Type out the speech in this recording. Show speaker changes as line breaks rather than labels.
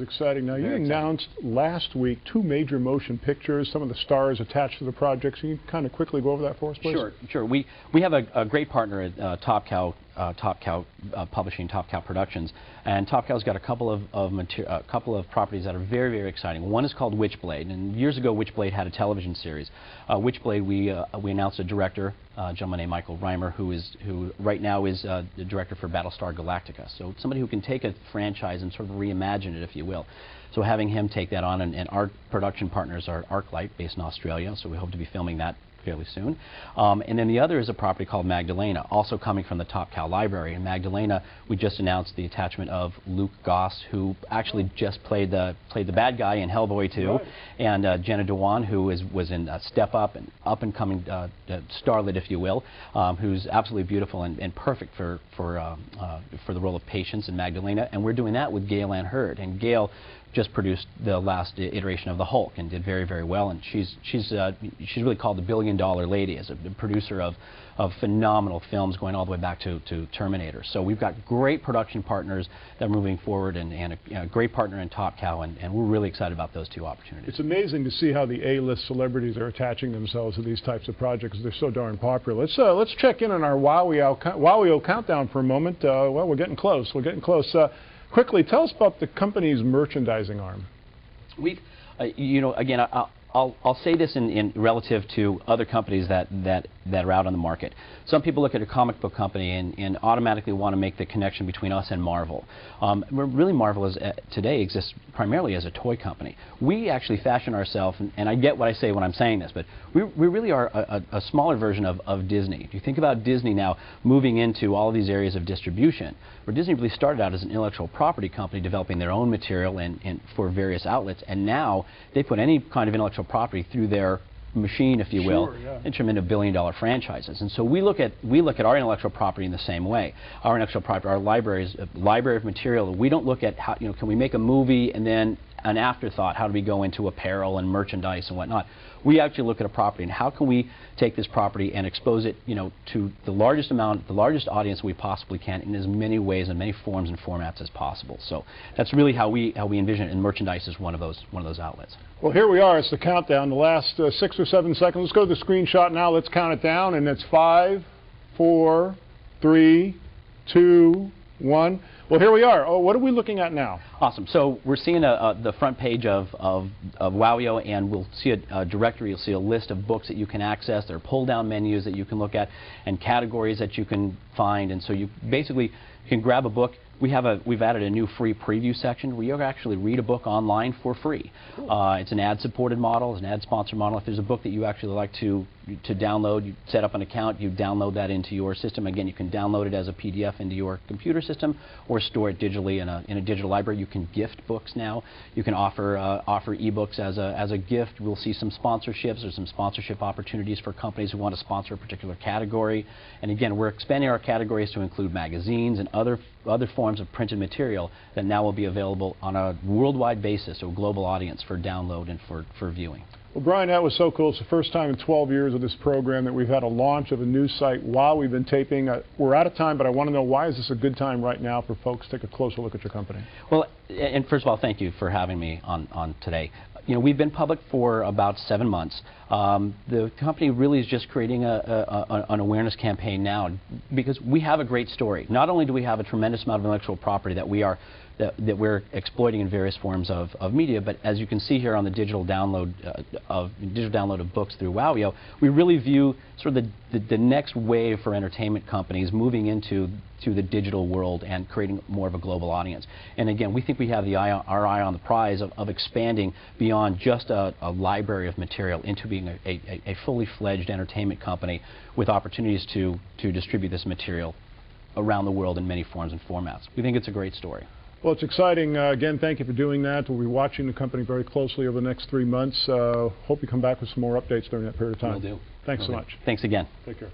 Exciting. Now, you announced last week 2 major motion pictures, some of the stars attached to the projects. Can you kind of quickly go over that for us, please?
Sure. We have a great partner at Top Cow Publishing, Top Cow Productions, and Top Cow's got a couple of properties that are very, very exciting. One is called Witchblade, and years ago Witchblade had a television series. Witchblade, we announced a director, a gentleman named Michael Reimer, who right now is the director for Battlestar Galactica. So somebody who can take a franchise and sort of reimagine it, if you will. So having him take that on, and our production partners are ArcLight, based in Australia, so we hope to be filming that fairly soon. And then the other is a property called Magdalena, also coming from the Top Cow Library. In Magdalena, we just announced the attachment of Luke Goss, who actually just played the bad guy in Hellboy 2, right. And Jenna Dewan, who was in Step Up, and up-and-coming starlet, if you will, who's absolutely beautiful and perfect for the role of Patience in Magdalena. And we're doing that with Gail Ann Hurd. And Gail just produced the last iteration of The Hulk and did very, very well. And she's really called the billion-dollar lady as a producer of phenomenal films going all the way back to Terminator. So we've got great production partners that are moving forward, and a great partner in Top Cow, and we're really excited about those 2 opportunities.
It's amazing to see how the A-list celebrities are attaching themselves to these types of projects. They're so darn popular. Let's check in on our Wowio countdown for a moment. Well, we're getting close. Quickly, tell us about the company's merchandising arm.
We've, again, I'll say this in relative to other companies that are out on the market. Some people look at a comic book company and automatically want to make the connection between us and Marvel. Really, Marvel today exists primarily as a toy company. We actually fashion ourselves, and I get what I say when I'm saying this, but we really are a smaller version of Disney. If you think about Disney now moving into all of these areas of distribution, where Disney really started out as an intellectual property company developing their own material and for various outlets, and now they put any kind of intellectual property through their machine, if you will, and turn them into billion-dollar franchises. And so we look at our intellectual property in the same way. Our intellectual property, our library of material. We don't look at how, can we make a movie and then an afterthought, how do we go into apparel and merchandise and whatnot. We actually look at a property and how can we take this property and expose it, to the largest audience we possibly can in as many ways and many forms and formats as possible. So that's really how we envision it, and merchandise is one of those outlets.
Well, here we are. It's the countdown. The last 6 or 7 seconds. Let's go to the screenshot now. Let's count it down, and it's 5, 4, 3, 2, 1. Well, here we are. Oh, what are we looking at now?
Awesome. So we're seeing the front page of Wowio, and we'll see a directory. You'll see a list of books that you can access. There are pull-down menus that you can look at, and categories that you can find. And so you basically can grab a book. We've added a new free preview section where you can actually read a book online for free. Cool. It's an ad-supported model, it's an ad-sponsored model. If there's a book that you actually like to download, you set up an account, you download that into your system. Again, you can download it as a PDF into your computer system or store it digitally in a digital library. You can gift books now. You can offer ebooks as a gift. We'll see some sponsorships or some sponsorship opportunities for companies who want to sponsor a particular category. And again, we're expanding our categories to include magazines and other forms of printed material that now will be available on a worldwide basis, or global audience, for download and for viewing.
Well, Brian, that was so cool. It's the first time in 12 years of this program that we've had a launch of a new site while we've been taping. We're out of time, but I want to know, why is this a good time right now for folks to take a closer look at your company? Well,
and first of all, thank you for having me on today. We've been public for about 7 months. The company really is just creating an awareness campaign now, because we have a great story. Not only do we have a tremendous amount of intellectual property that we're exploiting in various forms of media, but as you can see here on the digital download of books through Wowio, we really view sort of the next wave for entertainment companies moving into the digital world and creating more of a global audience. And again, we think we have our eye on the prize of expanding beyond just a library of material into being a fully fledged entertainment company with opportunities to distribute this material around the world in many forms and formats. We think it's a great story.
Well, it's exciting. Again, thank you for doing that. We'll be watching the company very closely over the next 3 months. Hope you come back with some more updates during that period of time.
Will do.
Thanks so much.
Thanks again.
Take care.